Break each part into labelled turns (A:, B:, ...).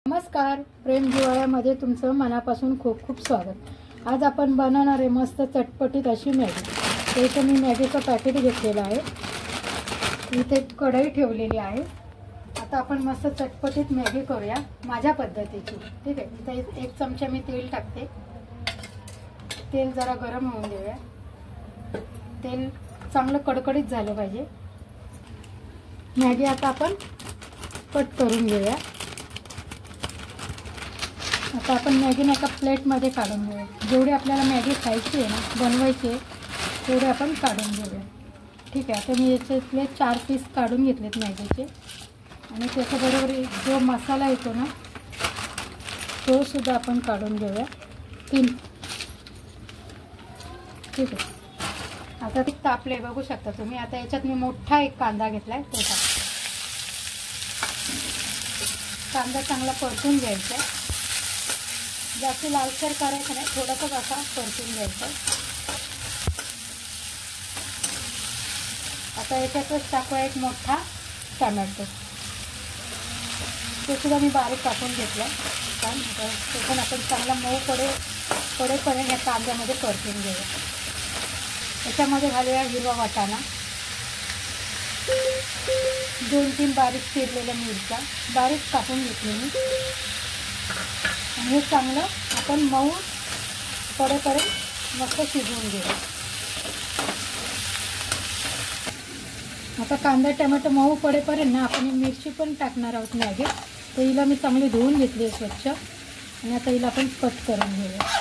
A: नमस्कार, प्रेम जिव्हाळ्यामध्ये तुमचं मनापासून खूप खूप स्वागत। आज आपण बनवणार आहे मस्त चटपटीत अशी मॅगी। तर इथे मी मॅगीचं पॅकेट घेतलेलं आहे, इथे कढई ठेवलेली आहे। आता आपण मस्त चटपटीत मॅगी करूया माझ्या पद्धतीची, ठीक आहे। इथे एक चमचा मी तेल टाकते। तेल जरा गरम होऊन देऊया। तेल चांगलं कडकडीत झालं पाहिजे। मॅगी आता आपण कट करून घेऊया। आता आपण मॅगी एका प्लेटमध्ये काढून घेऊया। जेवढी आपल्याला मॅगी खायची आहे ना, बनवायची आहे, तेवढे आपण काढून घेऊया, ठीक आहे। आता मी याच्यातले 4 पीस काढून घेतलेत मॅगीचे आणि त्याच्याबरोबर जो मसाला येतो ना, तो सुद्धा आपण काढून घेऊया 3, ठीक आहे। आता ते तापले बघू शकता तुम्ही। आता याच्यात मी मोठा एक कांदा घेतलाय, तो टाकते। कांदा चांगला परतून घ्यायचा, जास्त लालसर करायचं नाही, थोडासा असा परतून घ्यायचा। आता याच्यातच टाकूया एक मोठा टोमॅटो, तो सुद्धा मी बारीक कापून घेतला। तो पण आपण चांगला मऊ पडेपर्यंत या कांद्यामध्ये परतून घेऊया। याच्यामध्ये घालूया हिरवा वाटाणा, 2-3 बारीक चिरलेल्या मिरच्या बारीक कापून घेतले मी, आणि हे चांगलं आपण मऊ पडेपर्यंत मस्त शिजवून घेऊया। आता कांदा टोमॅटो मऊ पडेपर्यंत ना आपण मिरची पण टाकणार आहोत मॅगी। तर हिला मी चांगली धुवून घेतली आहे स्वच्छ, आणि आता हिला आपण कट करून घेऊया।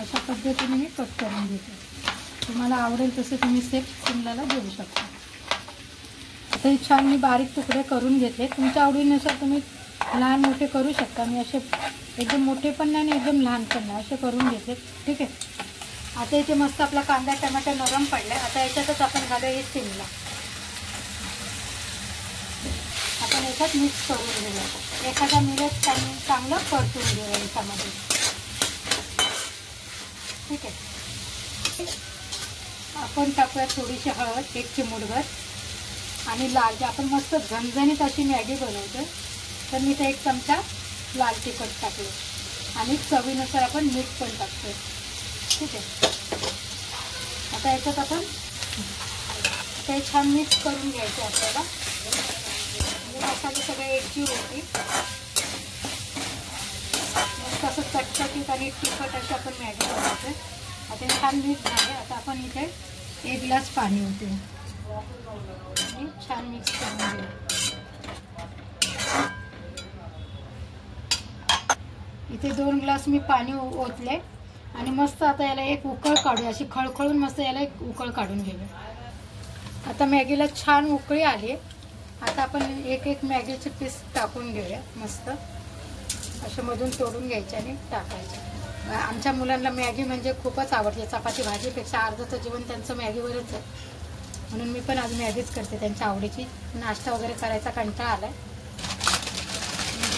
A: अशा पद्धतीने मी कट करून घेते। तुम्हाला आवडेल तसे तुम्ही सेफ शिमलाला देऊ शकता। आता हे छान मी बारीक तुकडे करून घेतले। तुमच्या आवडीनुसार तुम्ही लहान मोठे करू शकता। मी असे एकदम मोठे पण नाही आणि एकदम लहान पण नाही, असे करून घेतले, ठीक आहे। आता इथे मस्त आपला कांदा टोमॅटो नरम पडलाय। आता याच्यातच आपण घालूया हे शिमला, आपण याच्यात मिक्स करून घेऊया। एखादा मिनिट चांगलं परतून घेऊया याच्यामध्ये, ठीक आहे। आपण टाकूया थोडीशी हळद, 1 चिमूटभर, आणि लाल, जे आपण मस्त झणझणीत अशी मॅगी बनवतो, तर मी ते 1 चमचा लाल तिखट टाकले, आणि चवीनुसार आपण मीठ पण टाकतो, ठीक आहे। आता याच्यात आपण ते छान मिक्स करून घ्यायचे आपल्याला, म्हणजे मसाले सगळे एकजीव होते। मस्त असं चटचटीत आणि तिखट अशी आपण मॅगी बनवतो। आता छान मिक्स झाले। आता आपण इथे 1 ग्लास पाणी होते आणि छान मिक्स करून घेऊ। इथे 2 ग्लास मी पाणी ओतले, आणि मस्त आता याला एक उकळ काढूया, अशी खळखळून मस्त याला एक उकळ काढून घेऊया। आता मॅगीला छान उकळी आली। आता आपण एक मॅगीचे पीस टाकून घेऊया, मस्त अशा मधून तोडून घ्यायचे आणि टाकायचे। आमच्या मुलांना मॅगी म्हणजे खूपच आवडते, चपाती भाजीपेक्षा अर्धचं जीवन त्यांचं मॅगीवरच आहे, म्हणून मी पण आज मॅगीच करते त्यांच्या आवडीची। नाश्ता वगैरे करायचा कंटाळा आलाय,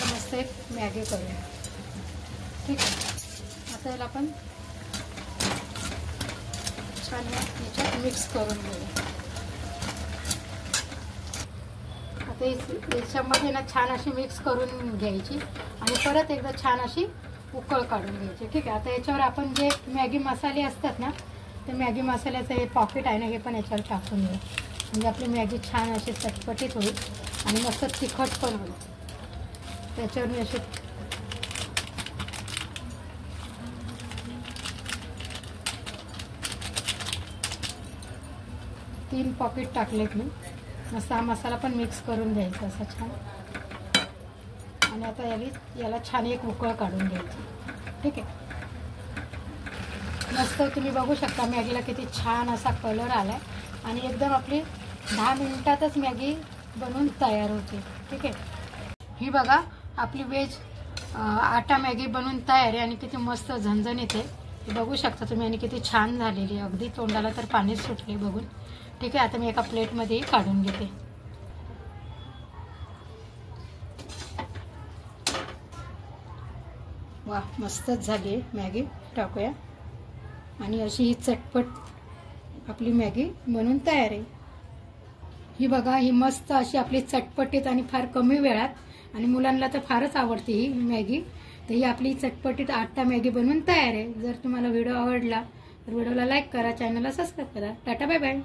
A: मस्त एक मॅगी करूया, ठीक आहे। आता याला आपण छान याच्यात मिक्स करून घेऊया। आता याच्यामध्ये ना छान अशी मिक्स करून घ्यायची, आणि परत एकदा छान अशी उकळ काढून घ्यायची, ठीक आहे। आता याच्यावर आपण जे मॅगी मसाले असतात ना, ते मॅगी मसाल्याचं हे पॉकेट आहे ना, हे पण याच्यावर टाकून घेऊ, म्हणजे आपली मॅगी छान अशी चटपटीत होईल आणि मस्त तिखट पण होईल। त्याच्यावर मी असे 3 पॉकेट टाकलेत मी। मस्त हा मसाला पण मिक्स करून घ्यायचा असा छान, आणि आता याला छान एक उकळ काढून घ्यायची, ठीक आहे। मस्त तुम्ही बघू शकता मॅगीला किती छान असा कलर आलाय, आणि एकदम आपली 10 मिनिटातच मॅगी बनवून तयार होते, ठीक आहे। ही बघा आपली वेज आटा मॅगी बनवून तयार आहे, आणि किती मस्त झणझणीत आहे, बघू शकता तुम्ही, आणि किती छान झालेली आहे। अगदी तोंडाला तर पाणीच सुटले बघून, ठीक आहे। आता मी एका प्लेटमध्ये काढून घेते। वा, मस्तच झाली आहे मॅगी, टाकूया, आणि अशी ही चटपट आपली मॅगी बनवून तयार आहे। ही बघा, ही मस्त अशी आपली चटपटीत आणि फार कमी वेळात, आणि मुलांना तर फारच आवडते ही मॅगी. तर ही आपली चटपटीत आटा मॅगी बनवून तयार आहे. जर तुम्हाला व्हिडिओ आवडला तर व्हिडिओला लाईक करा, चॅनलला सबस्क्राईब करा. Tata bye bye.